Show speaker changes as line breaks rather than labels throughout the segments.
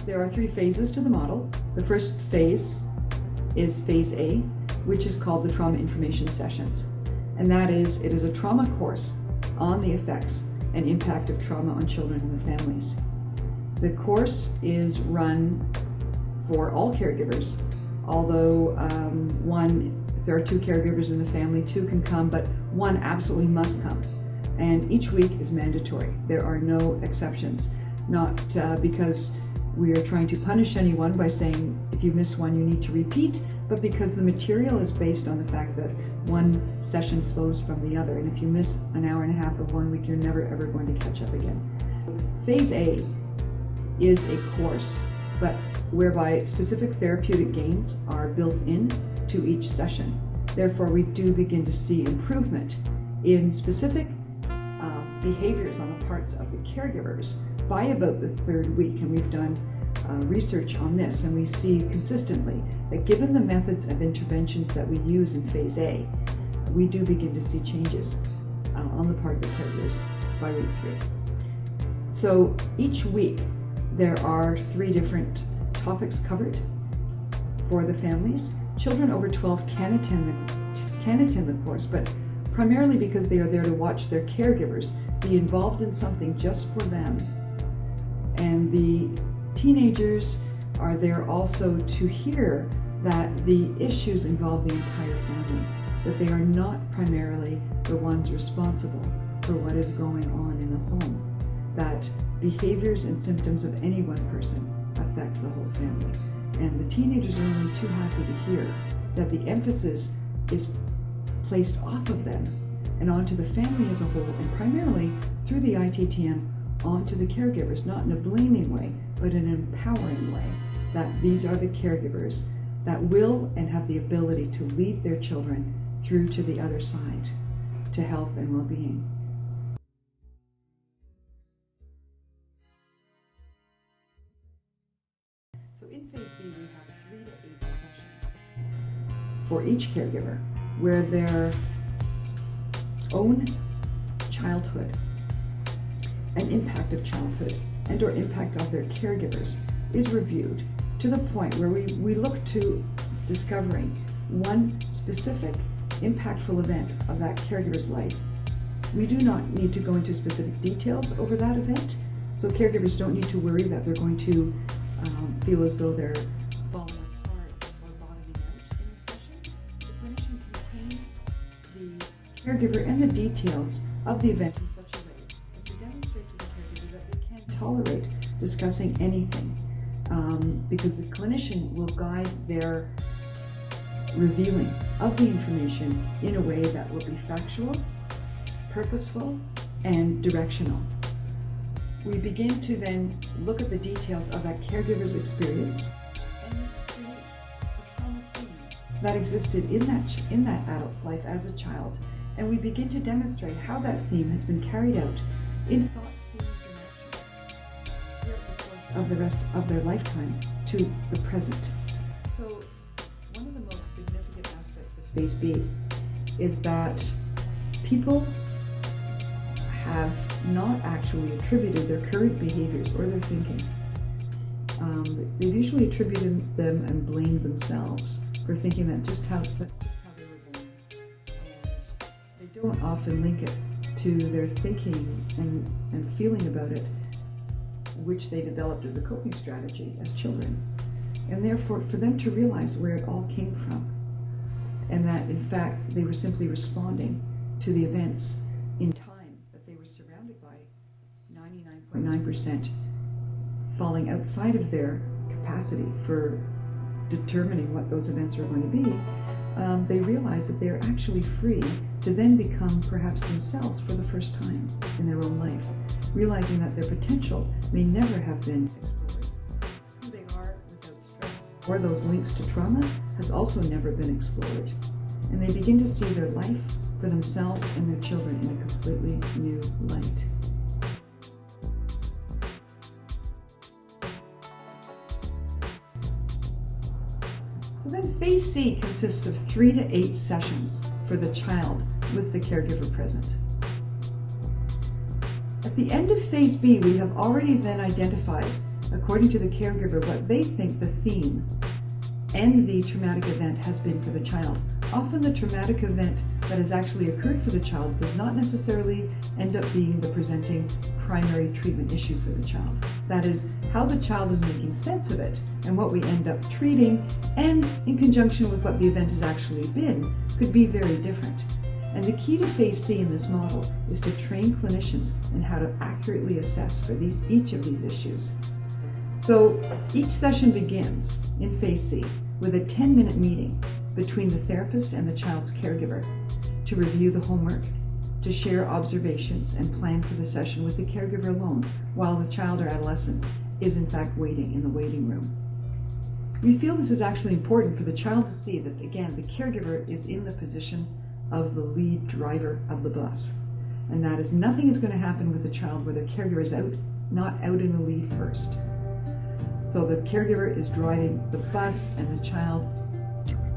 There are 3 phases to the model. The first phase is phase A, which is called the trauma information sessions. And that is, it is a trauma course on the effects and impact of trauma on children and their families. The course is run for all caregivers, although if there are 2 caregivers in the family, 2 can come, but 1 absolutely must come. And each week is mandatory. There are no exceptions, not because we are trying to punish anyone by saying if you miss one you need to repeat, but because the material is based on the fact that one session flows from the other, and if you miss an hour and a half of one week, you're never ever going to catch up again. Phase A is a course, but whereby specific therapeutic gains are built in to each session. Therefore, we do begin to see improvement in specific behaviors on the parts of the caregivers by about the 3rd week, and we've done research on this, and we see consistently that given the methods of interventions that we use in phase A, we do begin to see changes on the part of the caregivers by week 3. So each week there are 3 different topics covered for the families. Children over 12 can attend the course, but primarily because they are there to watch their caregivers be involved in something just for them. And the teenagers are there also to hear that the issues involve the entire family, that they are not primarily the ones responsible for what is going on in the home, that behaviors and symptoms of any one person affect the whole family. And the teenagers are only too happy to hear that the emphasis is placed off of them and onto the family as a whole, and primarily through the ITTM onto the caregivers, not in a blaming way, but in an empowering way, that these are the caregivers that will and have the ability to lead their children through to the other side, to health and well-being. So in phase B, we have 3 to 8 sessions for each caregiver, where their own childhood and impact of childhood and or impact of their caregivers is reviewed to the point where we look to discovering one specific impactful event of that caregiver's life. We do not need to go into specific details over that event, so caregivers don't need to worry that they're going to feel as though they're falling apart or bottoming out in the session. The clinician contains the caregiver and the details of the event in such a way as to demonstrate to the caregiver that they can't tolerate discussing anything, because the clinician will guide their revealing of the information in a way that will be factual, purposeful, and directional. We begin to then look at the details of that caregiver's experience and create a trauma theme that existed in that adult's life as a child. And we begin to demonstrate how that theme has been carried out in thoughts, feelings, and actions throughout the course of the rest of their lifetime to the present. So one of the most significant aspects of phase B is that people have not actually attributed their current behaviors or their thinking. They've usually attributed them and blamed themselves for thinking that's just how they were born. And they don't often link it to their thinking and feeling about it, which they developed as a coping strategy as children. And therefore, for them to realize where it all came from, and that in fact they were simply responding to the events in time that they were surrounded by, 99.9% falling outside of their capacity for determining what those events were going to be, they realize that they are actually free to then become perhaps themselves for the first time in their own life, realizing that their potential may never have been explored. Who they are without stress or those links to trauma has also never been explored. And they begin to see their life for themselves and their children in a completely new light. So then phase C consists of 3 to 8 sessions for the child with the caregiver present. At the end of phase B, we have already then identified according to the caregiver, what they think the theme and the traumatic event has been for the child. Often the traumatic event that has actually occurred for the child does not necessarily end up being the presenting primary treatment issue for the child. That is, how the child is making sense of it and what we end up treating, and in conjunction with what the event has actually been, could be very different. And the key to Phase C in this model is to train clinicians in how to accurately assess for each of these issues. So each session begins in Phase C with a 10-minute meeting between the therapist and the child's caregiver to review the homework, to share observations, and plan for the session with the caregiver alone while the child or adolescent is in fact waiting in the waiting room. We feel this is actually important for the child to see that, again, the caregiver is in the position of the lead driver of the bus. And that is, nothing is going to happen with the child where the caregiver is not out in the lead first. So the caregiver is driving the bus, and the child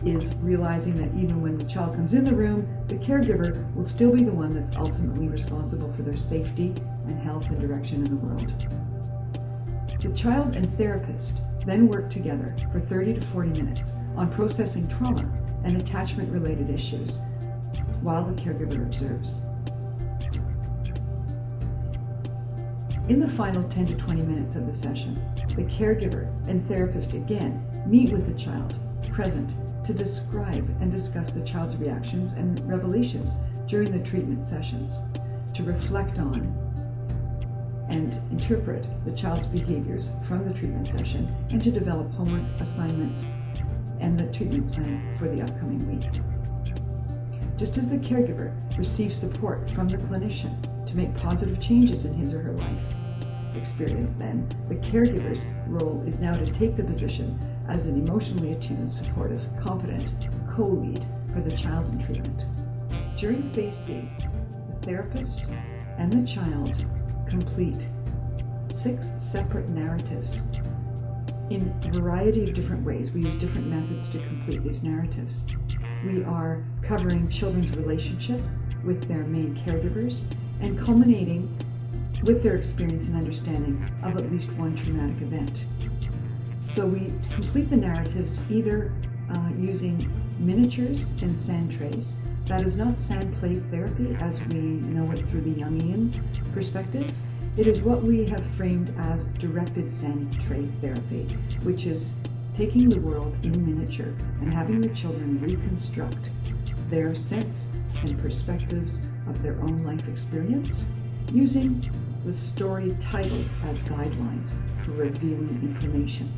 is realizing that even when the child comes in the room, the caregiver will still be the one that's ultimately responsible for their safety and health and direction in the world. The child and therapist then work together for 30 to 40 minutes on processing trauma and attachment-related issues while the caregiver observes. In the final 10 to 20 minutes of the session, the caregiver and therapist again meet with the child present to describe and discuss the child's reactions and revelations during the treatment sessions, to reflect on and interpret the child's behaviors from the treatment session, and to develop homework assignments and the treatment plan for the upcoming week. Just as the caregiver receives support from the clinician to make positive changes in his or her life experience, then the caregiver's role is now to take the position as an emotionally attuned, supportive, competent co-lead for the child in treatment. During Phase C, the therapist and the child complete 6 separate narratives in a variety of different ways. We use different methods to complete these narratives. We are covering children's relationship with their main caregivers and culminating with their experience and understanding of at least one traumatic event. So we complete the narratives either using miniatures and sand trays. That is not sand play therapy as we know it through the Jungian perspective. It is what we have framed as directed sand tray therapy, which is taking the world in miniature and having the children reconstruct their sense and perspectives of their own life experience using the story titles as guidelines for reviewing information.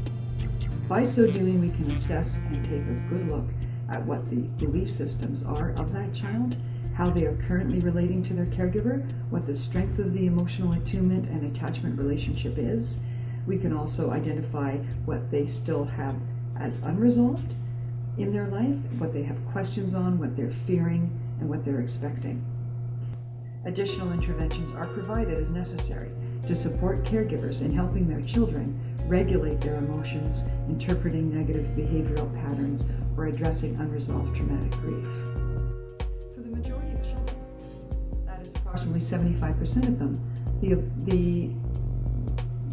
By so doing, we can assess and take a good look at what the belief systems are of that child, how they are currently relating to their caregiver, what the strength of the emotional attunement and attachment relationship is. We can also identify what they still have as unresolved in their life, what they have questions on, what they're fearing, and what they're expecting. Additional interventions are provided as necessary to support caregivers in helping their children regulate their emotions, interpreting negative behavioral patterns, or addressing unresolved traumatic grief. For the majority of children, that is approximately 75% of them,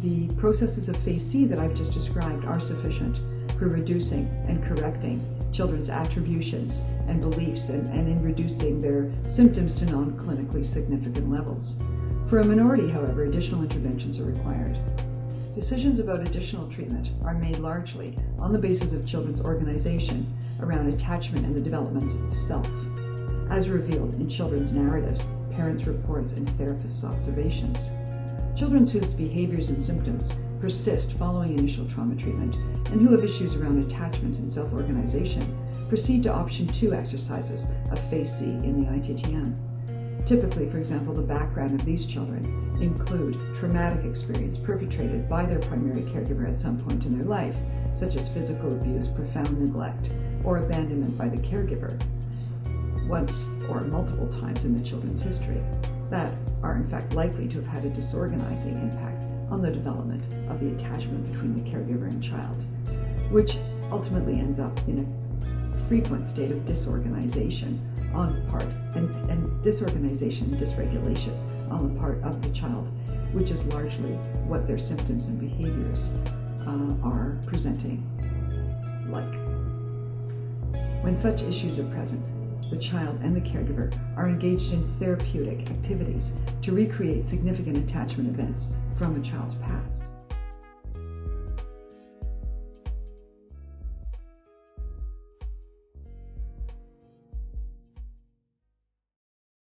the processes of Phase C that I've just described are sufficient for reducing and correcting children's attributions and beliefs and in reducing their symptoms to non-clinically significant levels. For a minority, however, additional interventions are required. Decisions about additional treatment are made largely on the basis of children's organization around attachment and the development of self, as revealed in children's narratives, parents' reports, and therapists' observations. Children whose behaviors and symptoms persist following initial trauma treatment and who have issues around attachment and self-organization proceed to option 2 exercises of Phase C in the ITTM. Typically, for example, the background of these children include traumatic experience perpetrated by their primary caregiver at some point in their life, such as physical abuse, profound neglect, or abandonment by the caregiver, once or multiple times in the children's history, that are in fact likely to have had a disorganizing impact on the development of the attachment between the caregiver and child, which ultimately ends up in a frequent state of disorganization on the part, and disorganization and dysregulation on the part of the child which is largely what their symptoms and behaviors are presenting like. When such issues are present, the child and the caregiver are engaged in therapeutic activities to recreate significant attachment events from a child's past.